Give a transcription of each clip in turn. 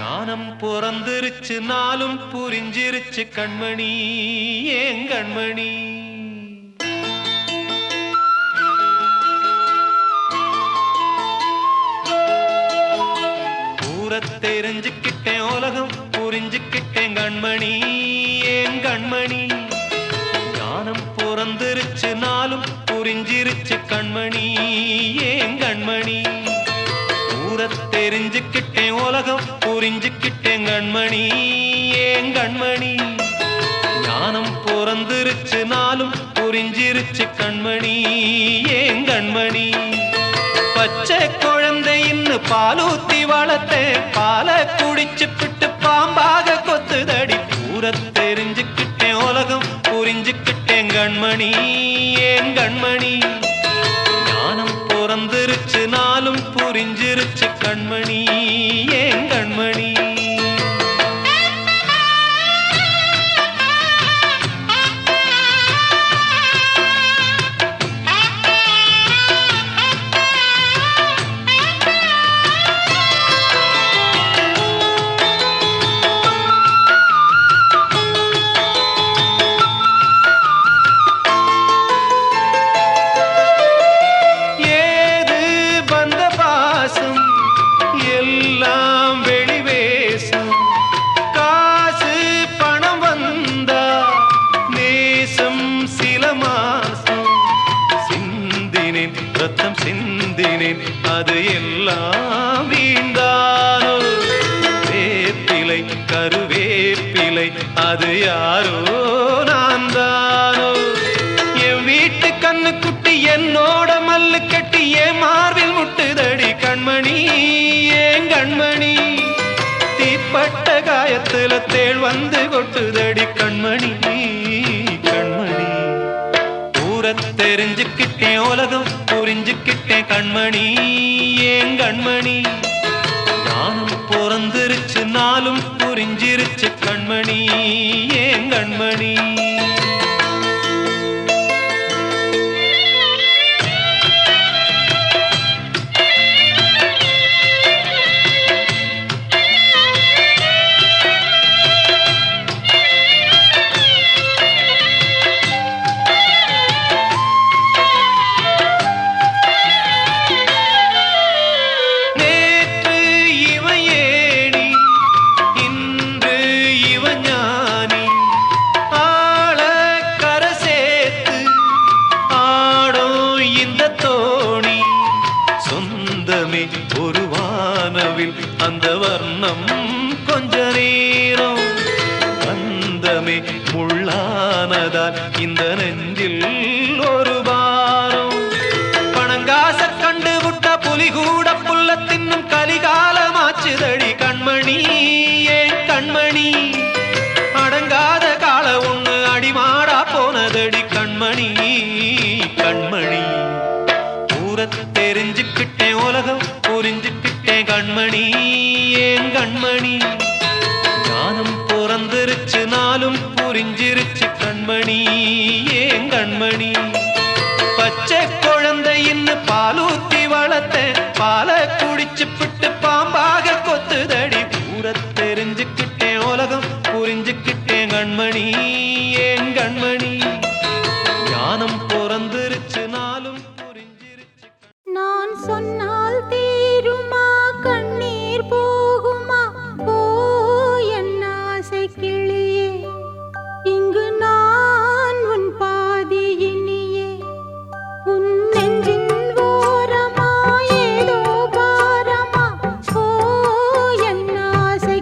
ஞானம் பிறந்திருச்சு நாளும் புரிஞ்சிருச்சு கண்மணி ஏன் கண்மணி ஊரை தெரிஞ்சுக்கிட்டேன் உலகம் புரிஞ்சுக்கிட்டேன் கண்மணி ஏன் கண்மணி ஞானம் பிறந்திருச்சு நாளும் புரிஞ்சிருச்சு கண்மணி ஏன் கண்மணி ஊரை தெரிஞ்சுக்கிட்டேன் உலகம் புரிஞ்சுக்கிட்டேன் கண்மணி ஏன் கண்மணி ஞானம் பிறந்திருச்சு நாளும் புரிஞ்சிருச்சு கண்மணி ஏன் கண்மணி பச்சை குழந்தை இன்னும் பாலூத்தி வளர்த்தேன் பாலை குடிச்சு பிட்டு பாம்பாக கொத்துதடி ஊரை தெரிஞ்சுக்கிட்டேன் உலகம் புரிஞ்சுக்கிட்டேன் கண்மணி ஏன் கண்மணி ஞானம் பிறந்திருச்சு நாளும் புரிஞ்சிருச்சு கண்மணி ஏன் கண்மணி ரத்தம் சிந்தினேன் அது எல்லாம் வீண்டானோ வேப்பிலை கருவேப்பிலை அது யாரோ நான் தானோ என் வீட்டு கண்ணு குட்டி என்னோட மல்லு கட்டி என் மார்பில் முட்டுதடி கண்மணி ஏன் கண்மணி தீப்பட்ட காயத்துல தேள் வந்து கொட்டுதடி கண்மணி கண்மணி ஊரை தெரிஞ்சுக்கிட்டேன் உலகம் புரிஞ்சுக்கிட்டேன் கண்மணி ஏன் கண்மணி ஞானம் பிறந்திருச்சு நாளும் புரிஞ்சிருச்சு கண்மணி ஏன் கண்மணி ஒரு வானவில் அந்த வர்ணம் கொஞ்ச நேரம் வந்தமே முள்ளானதால் இந்த நெஞ்சில் ஒரு பாரம் பணங்காச கண்டு விட்ட புலி கூட புல்ல தின்னும் கலிகாலமாச்சுதடி கண்மணி ஏன் கண்மணி அடங்காத கால ஒண்ணு அடிமாடா போனதடி கண்மணி கண்மணி ஊரை தெரிஞ்சுக்கிட்டேன் உலகம் புரிஞ்சுக்கிட்டேன் கண்மணி ஏன் கண்மணி ஞானம் பிறந்திருச்சு நாளும் புரிஞ்சிருச்சு கண்மணி ஏன் கண்மணி பச்சை குழந்தை இன்னும் பாலூத்தி வளர்த்தேன் பாலை குடிச்சு பிட்டு பாம்பாக கொத்துதடி ஊரை தெரிஞ்சுக்கிட்டேன் உலகம் புரிஞ்சுக்கிட்டேன் கண்மணி ஏன் கண்மணி ஞானம் பிறந்திருச்சு நாளும் நான் சொன்னால் தீருமா கண்ணீர் போகுமா போ என் ஆசை கிளியே இங்கு நான் உன் பாதி இனியே உன் நெஞ்சின் ஓரமா ஏதோ பாரமா போ என் ஆசை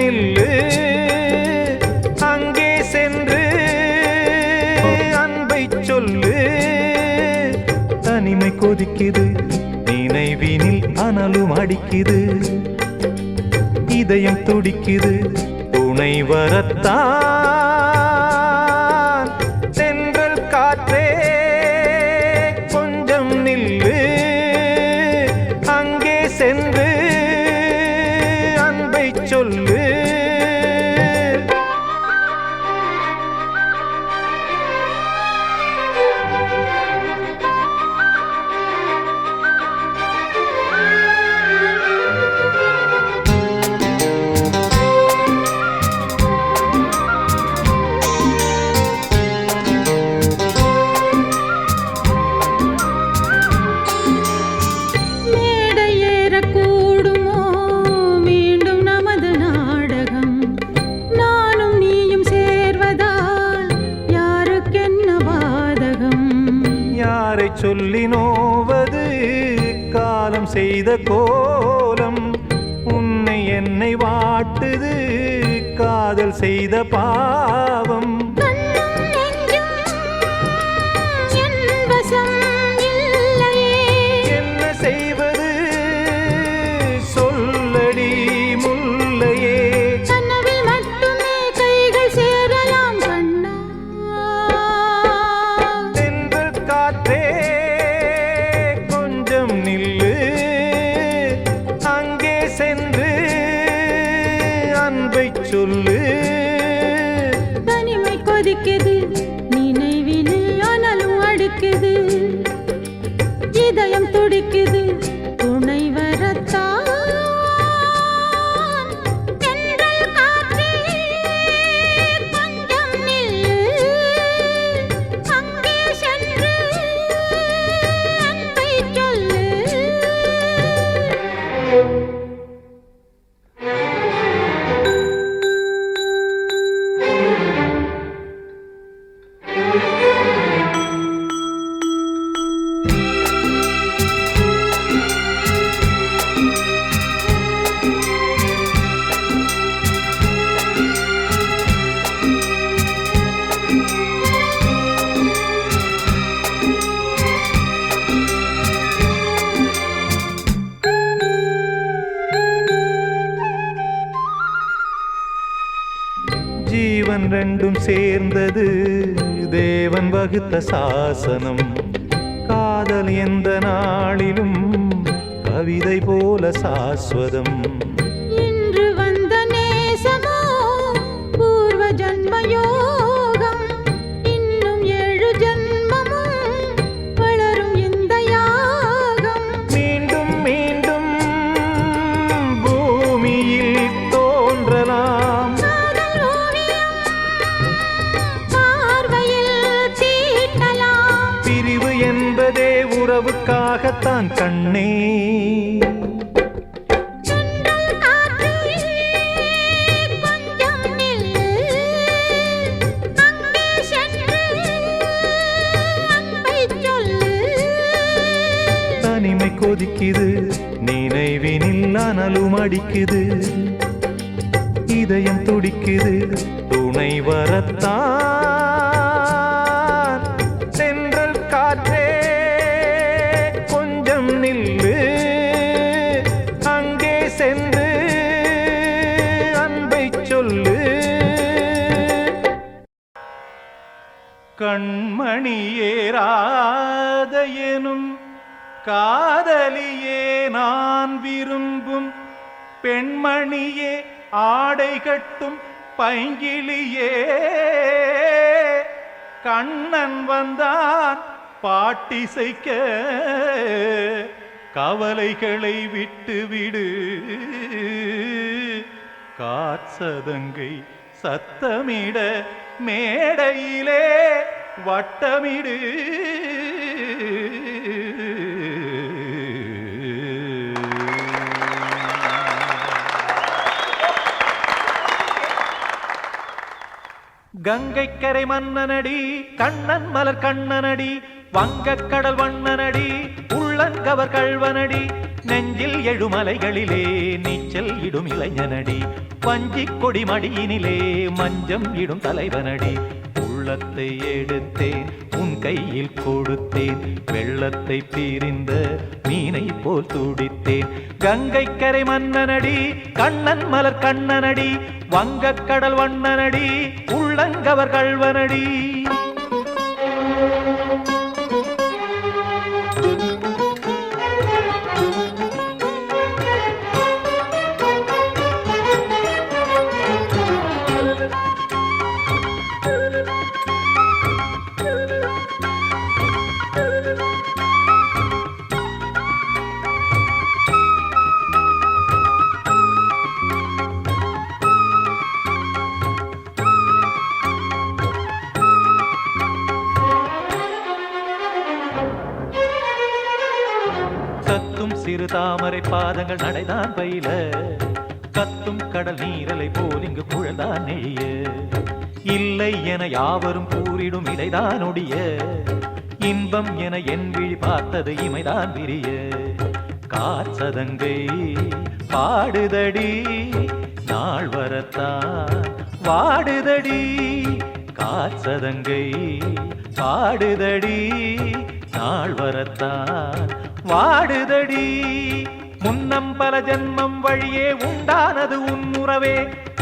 நில்லு அங்கே சென்று அன்பை சொல்லு. தனிமை கொதிக்குது நினைவினில் அனலும் அடிக்குது. இதயம் துடிக்குது துணை வரத்தான். தென்றல் காற்றே கொஞ்சம் நில்லு அங்கே சென்று அன்பை சொல்லு. சொல்லி நோவது காலம் செய்த கோலம். உன்னை என்னை வாட்டுது காதல் செய்த பாவம். என்ன செய்வது சொல்லடி முல்லையே. கனவில் மட்டுமே கைகள் சேரலாம் கண்ணா. தென்றல் காற்றே நில்லு அங்கே சென்று அன்பை சொல்லு. தனிமை கொதிக்குது நினைவினில் அனலும் அடிக்குது. இதயம் துடிக்குது துணை வரத்தான். தென்றல் காற்றே கொஞ்சம் நில்லு அங்கே சென்று அன்பை சொல்லு. ஜீவன் ரெண்டும் சேர்ந்தது தேவன் வகுத்த சாசனம். காதல் எந்த நாளிலும் கவிதை போல சாஸ்வதம். இன்று வந்த நேசமோ பூர்வ ஜன்ம யோகம். இன்னும் 7 ஜன்மமும் வளரும் இந்த யாகம். மீண்டும் மீண்டும் பூமியில் தோன்றலாம். பிரிவு என்பதே உறவுக்காகத்தான் கண்ணே. தனிமை கொதிக்குது நினைவினில் அனலும் அடிக்குது. இதயம் துடிக்குது துணை வரத்தான். தென்றல் காற்றே கொஞ்சம் நில்லு அங்கே சென்று அன்பை சொல்லு. கண்மணியேராத எனும் காதலியே நான் விரும்பும் பெண்மணியே ஆடை கட்டும் பைங்கிளியே. கண்ணன் வந்தான் பாட்டிசைக்க கவலைகளை விட்டுவிடு. காற்சதங்கை சத்தமிட மேடையிலே வட்டமிடு. கங்கைக்கரை மன்னனடி கண்ணன் மலர் கண்ணனடி. வங்கக்கடல் வண்ணனடி உள்ளங்கவர் கள்வனடி. நெஞ்சில் எழுமலைகளிலே நீச்சல் இடும் இளைஞனடி வஞ்சிக் கொடி மடியினிலே மஞ்சம் இடும் தலைவனடி உள்ளத்தை எடுத்தேன் உன் கையில் கொடுத்தேன் வெள்ளத்தை பிரிந்த மீனை போல் துடித்தேன் கங்கை கரை மன்னனடி கண்ணன் மலர் கண்ணனடி வங்கக் கடல் வண்ணனடி உள்ளங்கவர் கள்வனடி சிறு தாமரை பாதங்கள் நடைதான் பயில கத்தும் கடல் நீரலை போல் இங்கு குழல்தான் நெழிய இல்லை என யாவரும் கூறிடும் இடைதான் ஒடிய இன்பம் என என் விழி பார்த்தது இமைதான் விரிய காற்சதங்கை பாடுதடி நாள் வரத்தான் வாடுதடி காற்சதங்கை பாடுதடி நாள் வரத்தான் வாடுதடி முன்னம் பல ஜென்மம் வழியே உண்டானது உன் உறவே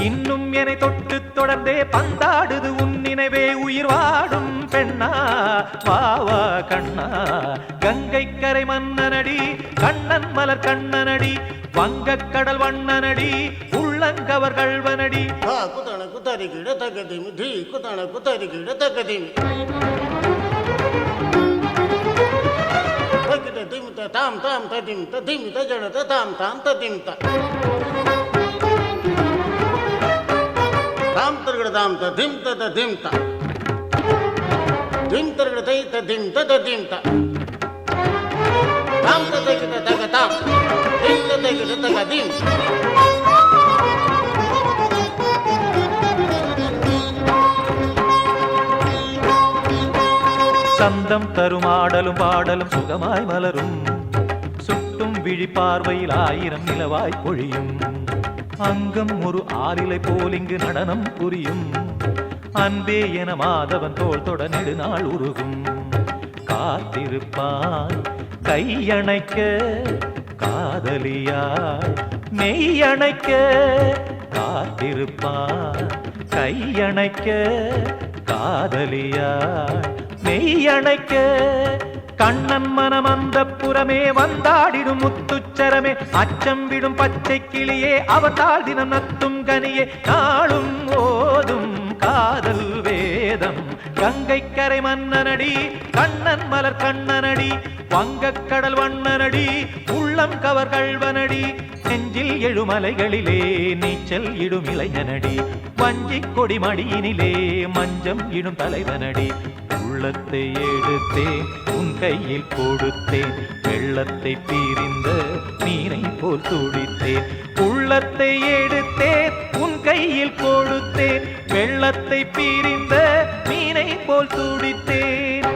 இன்னும் என்னை தொட்டு தொடர்ந்தே பந்தாடுது உன் நினைவே உயிர் வாடும் பெண்ணா வாவா கண்ணா கங்கை கரை மன்னனடி கண்ணன் மலர் கண்ணனடி வங்கக் கடல் வண்ணனடி உள்ளங்கவர் கள்வனடி குத்தன குத்தரி கிட தகதிமி தி குத்தன குத்தரி கிட தகதிமி திமித தாம் தாம் ததிமித திமித ஜடத தாம் தாம் ததிமித தாம் தர்கட தாம் ததிமித ததிமித திம் தர்கட தை ததிமித ததிமித தாம் ததகிட தகதாம் திம் ததகிட தகதிம் சந்தம் தரும் ஆடலும் பாடலும் சுகமாய் மலரும் சுட்டும் விழி பார்வையில் ஆயிரம் நிலவாய் பொழியும் அங்கம் ஒரு ஆலிலை போல் இங்கு நடனம் புரியும் அன்பே என மாதவன் தோள் தொட நெடுநாள் உருகும் காத்திருப்பான் கையணைக்க காதலியாய் மெய்யணைக்க காத்திருப்பான் கையணைக்க காதலியாய் மெய்யணைக்க கண்ணன் மனம் அந்த புறமே வந்தாடிடும் முத்துச்சரமே அச்சம் விடும் பச்சை கிளியே அவதால் தினம் நத்தும் கனியே நாளும் ஓதும் காதல் வேதம் கங்கை கரை மன்னனடி கண்ணன் மலர் கண்ணனடி வங்கக் கடல் வண்ணனடி உள்ளம் கவர் கள்வனடி நெஞ்சில் எழுமலைகளிலே நீச்சல் இடும் இளைஞனடி வஞ்சிக் கொடி மடியினிலே மஞ்சம் இடும் தலைவனடி உள்ளத்தை எடுத்தேன் உன் கையில் கொடுத்தேன் வெள்ளத்தை பிரிந்த மீனை போல் துடித்தேன் உள்ளத்தை எடுத்தேன் உன் கையில் கொடுத்தேன் வெள்ளத்தை பிரிந்த மீனை போல் துடித்தேன்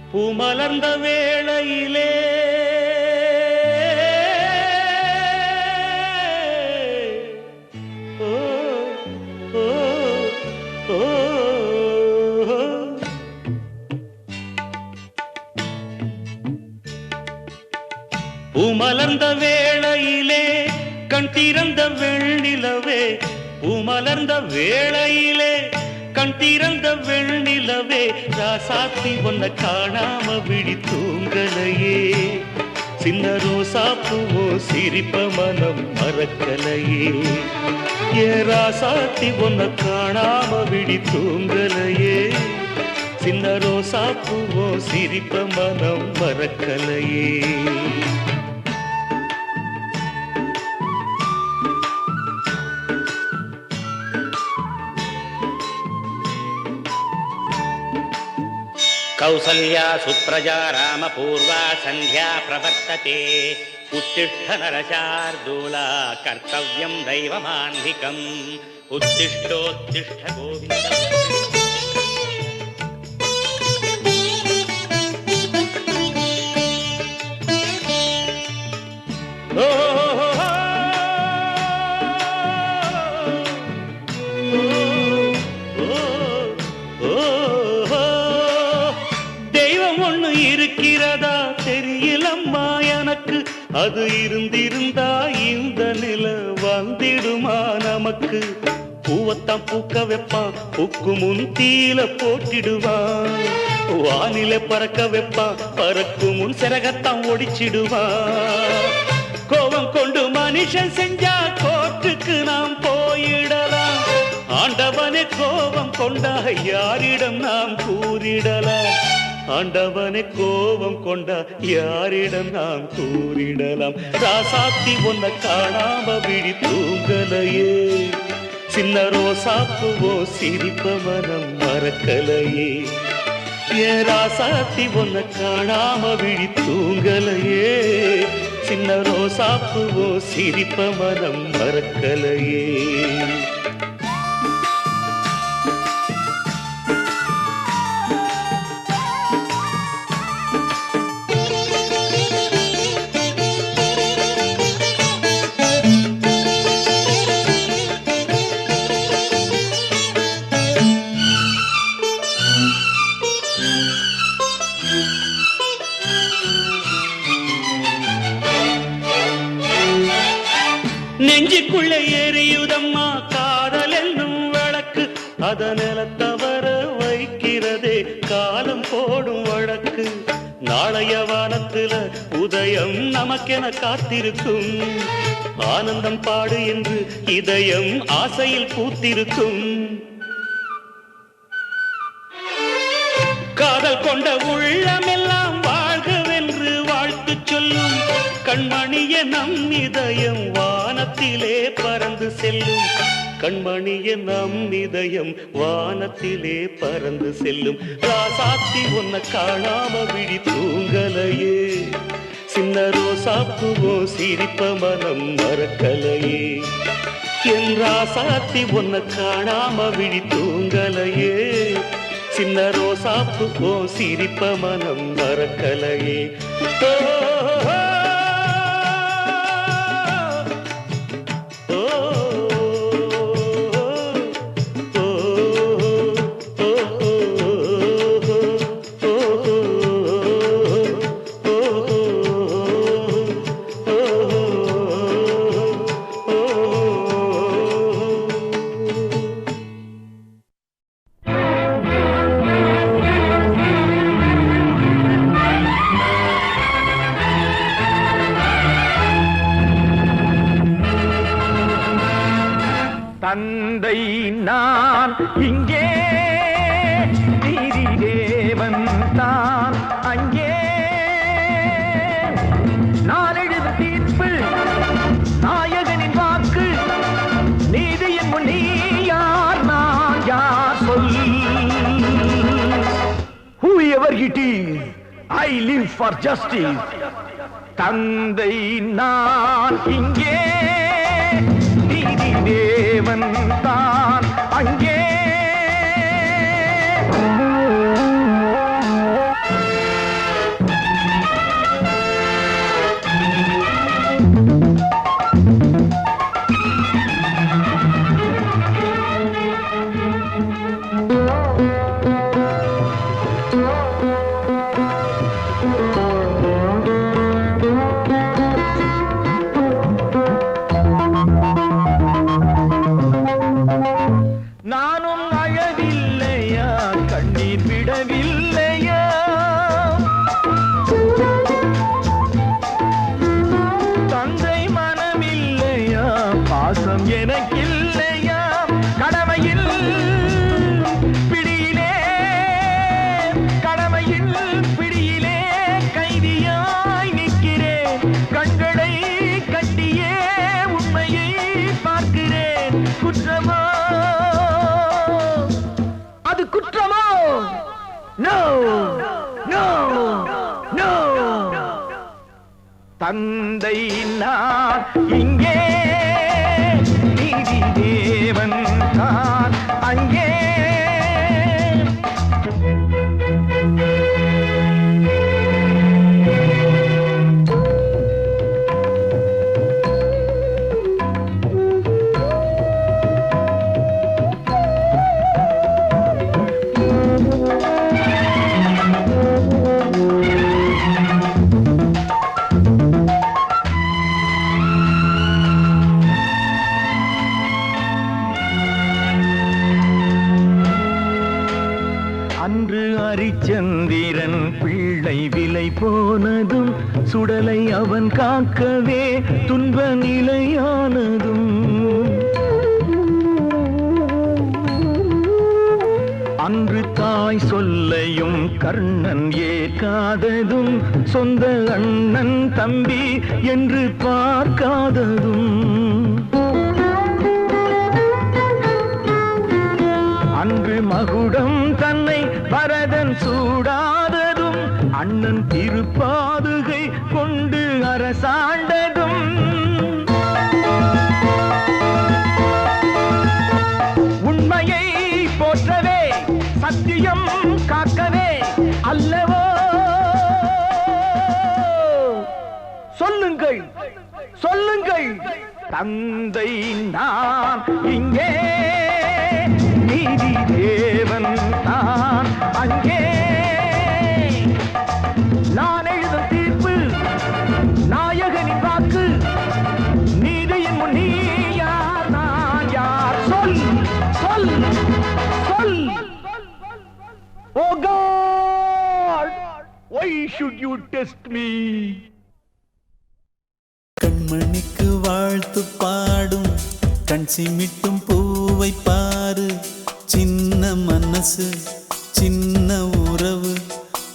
பூமலர்ந்த வேளையிலே ஓ ஓ ஓ பூமலர்ந்த வேளையிலே கண் திறந்த வெண்ணிலவே பூமலர்ந்த வேளையிலே கண் திறந்த வெண்ணிலவே ராசாத்தி ஒன்ன காணாம விழி தூங்கலையே சின்ன ரோசாப்பூவோ சிரிப்ப மனம் மறக்கலையே ஏ ராசாத்தி ஒன்ன காணாம விழி தூங்கலையே சின்ன ரோசாப்பூவோ சிரிப்ப மனம் மறக்கலையே कौसल्या सुप्रजा रामपूर्वा सन्ध्या प्रवर्तते उत्तिष्ठ नरशार्दूला कर्तव्यं दैवमान्धिकम् उत्तिष्ठोत्तिष्ठ गोविन्द இருக்கிறதா தெரியலம்மா எனக்கு அது இருந்திருந்தா இந்த நில வந்திடுமா நமக்கு பூவத்தான் பூக்க வைப்பான் பூக்கு முன் தீல போட்டிடுவான் வானில பறக்க வைப்பான் பறக்கும் முன் சிறகத்தான் ஒடிச்சிடுவான் கோபம் கொண்டு மனுஷன் செஞ்சா கோர்ட்டுக்கு நாம் போயிடலாம் ஆண்டவனே கோபம் கொண்டா யாரிடம் நாம் கூறிடலாம் ஆண்டவனை கோபம் கொண்டா யாரிடம் நாம் கூறிடலாம் ராசாத்தி ஒன்ன காணாம விழி தூங்கலையே சின்ன ரோசாப்பூவோ சிரிப்ப மனம் மறக்கலையே ஏ ராசாத்தி ஒன்ன காணாம விழி தூங்கலையே சின்ன ரோசாப்பூவோ சிரிப்ப மனம் மறக்கலையே நெஞ்சுக்குள்ளே எரியுதம்மா காதல் என்னும் வழக்கு அதனால தவற வைக்கிறதே காலம் போடும் வழக்கு நாளைய வானத்துல உதயம் நமக்கென காத்திருக்கும் ஆனந்தம் பாடு என்று இதயம் ஆசையில் பூத்திருக்கும் காதல் கொண்ட உள்ளமெல்லாம் வாழ்கவென்று வாழ்த்து சொல்லும் கண்மணிய நம் இதயம் வானத்திலே பறந்து செல்லும் கண்மணிய நம் இதயம் வானத்திலே பறந்து செல்லும் ராசாத்தி ஒன்ன காணாம விழி தூங்கலையே சின்ன ரோசாப்பூவோ சிரிப்ப மனம் மறக்கலையே என் ராசாத்தி ஒன்ன காணாம விழி தூங்கலையே சின்ன ரோசாப்பூவோ சிரிப்ப மனம் மறக்கலையே தந்தை நான் இங்கே நீதி தேவன் தான் அங்கே நான் எழுதும் தீர்ப்பு நாயகனின் வாக்கு நீதியின் முன் நீ யார் நான் யார் சொல் whoever it is I live for justice தந்தை நான் இங்கே நீதி தேவன் தான் அங்கே எனக்கில்லையா கடமையில் பிடியிலே கடமையில் பிடியிலே கைதியாய் நிற்கிறேன் கண்களை கட்டியே உண்மையை பார்க்கிறேன் குற்றமோ அது குற்றமோ நோ நோ நோ தந்தை நான் இங்கே நீதி தேவன் தான் அங்கே அன்று அரிச்சந்திரன் பிள்ளை விலை போனதும் சுடலை அவன் காக்கவே துன்ப நிலையானதும் அன்று தாய் சொல்லையும் கர்ணன் ஏற்காததும் சொந்த அண்ணன் தம்பி என்று பார்க்காததும் அன்று மகுடம் தன்னை பரதன் சூடாததும் அண்ணன் திருப்பாதுகை கொண்டு அரசாண்டதும் உண்மையை போற்றவே சத்தியம் காக்கவே அல்லவோ சொல்லுங்கள் சொல்லுங்கள் தந்தை நான் இங்கே நீதி தேவன் தான் அங்கே நான் எழுதும் தீர்ப்பு நாயகனின் வாக்கு நீதியின் முன் நீ யார் நான் யார் சொல் சொல் சொல் ஓ God why should you test me கண்மணிக்கு வாழ்த்து பாடும் கண் சிமிட்டும் பூவை பாரு சின்ன மனசு சின்ன உறவு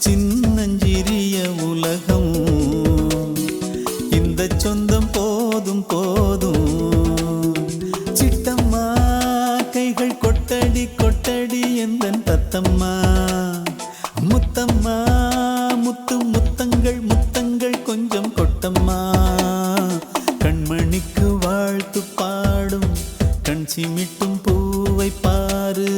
சின்னஞ்சிறிய உலகம் இந்த சொந்தம் போதும் போதும் சிட்டம்மா கைகள் கொட்டடி கொட்டடி எந்தன் தத்தம்மா முத்தம்மா முத்து முத்தங்கள் முத்தங்கள் கொஞ்சம் கொட்டம்மா கண்மணிக்கு வாழ்த்து பாடும் கண் சிமிட்டும் பூவை பாரு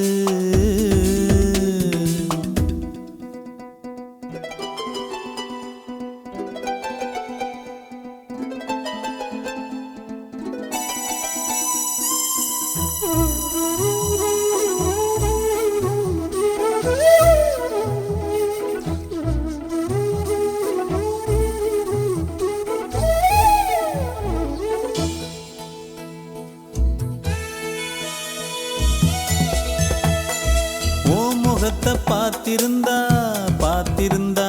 முகத்தை பார்த்திருந்தா பார்த்திருந்தா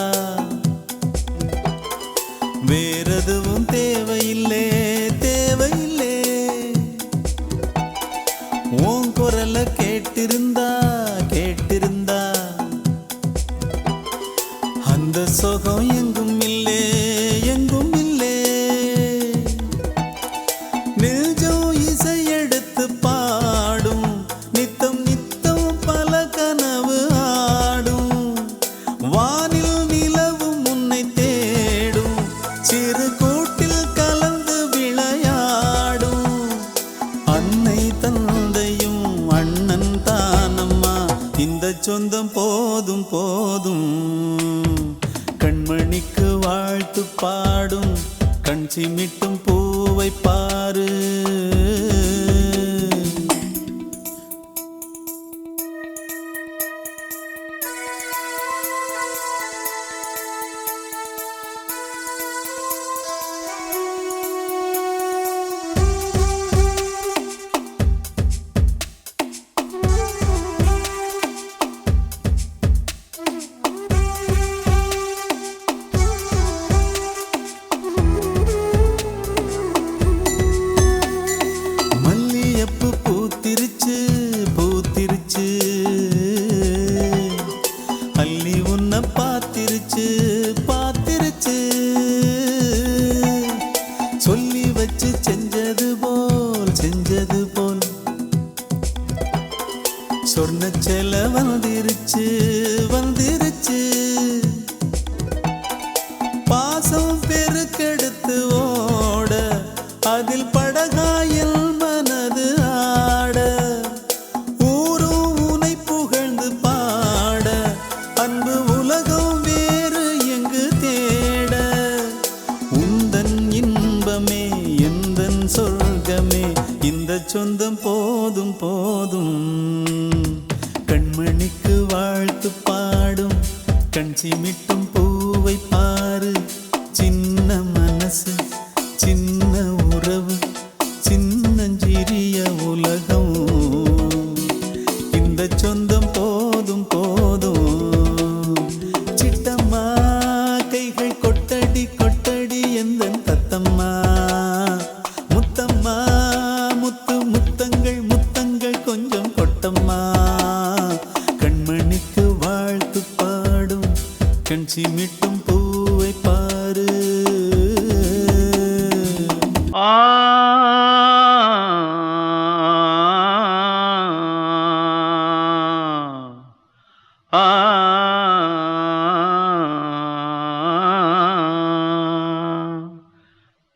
வேறெதுவும் தேவையில்லை தேவையில்லை உன் குரலை கேட்டிருந்தா கேட்டிருந்தா அந்த சுகம் எங்கும் இல்லை எங்கும் இல்லை நெஞ்சம் இசை எடுத்து பாடும் நித்தம் நித்தம் பல கனவு ஆடும் வானில் நிலவும் உன்னை தேடும் சிறு கூட்டில் கலந்து விளையாடும் அன்னை தந்தையும் அண்ணன் தானம்மா இந்த சொந்தம் போதும் போதும் கண்மணிக்கு வாழ்த்து பாடும் கண் சிமிட்டும் பூவை பாரு வச்சு செஞ்சது போல் சொன்ன செல வந்துருச்சு பாசம் பெருக்கெடுத்து ஓட அதில் படகாயில் மனது ஆட ஊரும் உனை புகழ்ந்து பாட அன்பு உலகம் வேறு எங்கு தேட உந்தன் இன்பமே எந்தன் சொர்க்கமே இந்த சொந்தம் போதும் கண்மணிக்கு வாழ்த்து பாடும் கண் சிமிட்டும் பூவை பாரு சின்ன மனசு சின்ன உறவு சின்னஞ்சிறிய உலகம் இந்த சொந்தம் போதும் சிட்டம்மா கைகள் கொட்டடி எந்தன் தத்தம்மா முத்தம்மா முத்தங்கள் கொஞ்சம் கொட்டம்மா கண்மணிக்கு வாழ்த்து பாடும் கண் சிமிட்டும் பூவை பாரு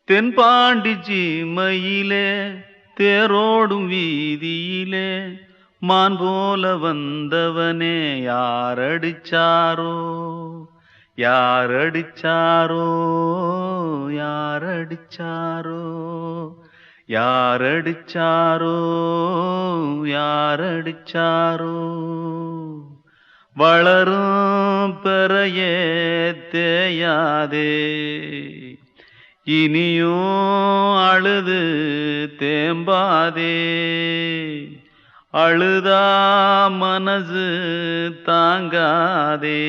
தென்பாண்டி சீமையிலே தேரோடும் வீதியிலே மான் போல வந்தவனே யாரடிச்சாரோ யாரடிச்சாரோ யாரடிச்சாரோ யாரடிச்சாரோ யாரடிச்சாரோ வளரும் பெறையே தேயாதே இனியும் அழுது தேம்பாதே அழுதா மனசு தாங்காதே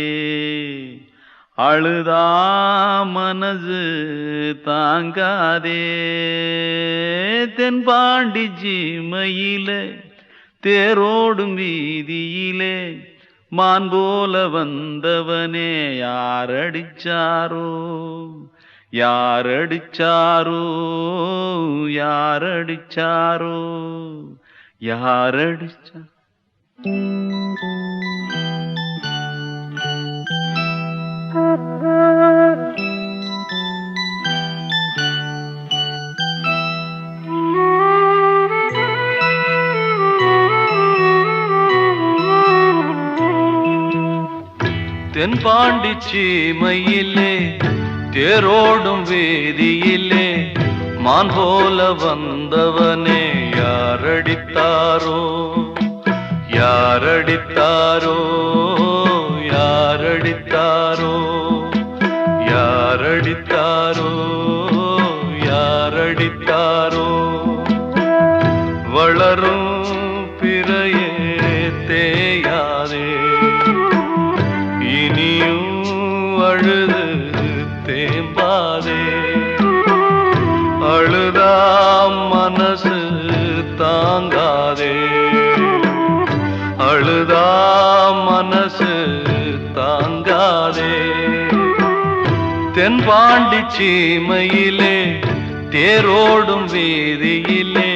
அழுதா மனசு தாங்காதே தென்பாண்டி சீமையிலே தேரோடும் வீதியிலே மான் போல வந்தவனே யாரடிச்சாரோ யாரடிச்சாரோ யாரடிச்சாரோ யாரடிச்சா தென்பாண்டி சீமையிலே தேரோடும் வேதியிலே மான் போல வந்தவனே யாரடித்தாரோ யாரடித்தாரோ யாரடித்தாரோ யாரடித்தாரோ யாரடித்தாரோ வளரும் பிறையே தேயாதே இனியும் அழுது தேம்பாதே அழுதா மனசு தாங்காதே அழுதா மனசு தாங்காதே தென்பாண்டி சீமையிலே தேரோடும் வீதியிலே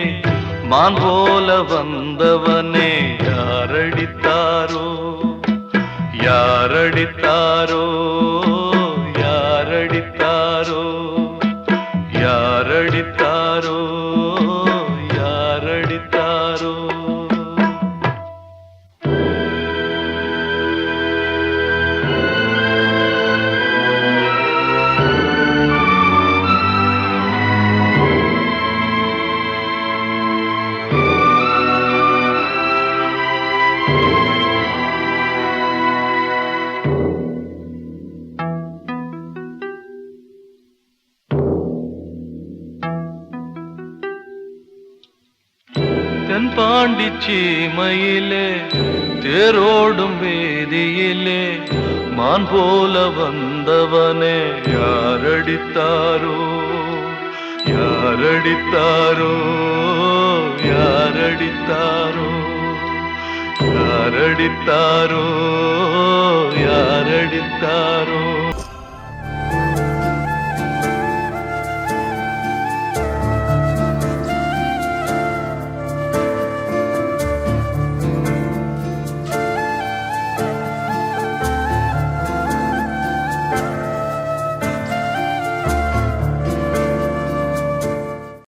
மான் போல வந்தவனே யாரடித்தாரோ யாரடித்தாரோ யாரடித்தாரோ யாரடித்தாரோ யாரடித்தாரோ தென்பாண்டி சீமையிலே தேரோடும் வேதியிலே மான் போல வந்தவனே யாரடித்தாரோ யாரடித்தாரோ யாரடித்தாரோ யாரடித்தாரோ யாரடித்தாரோ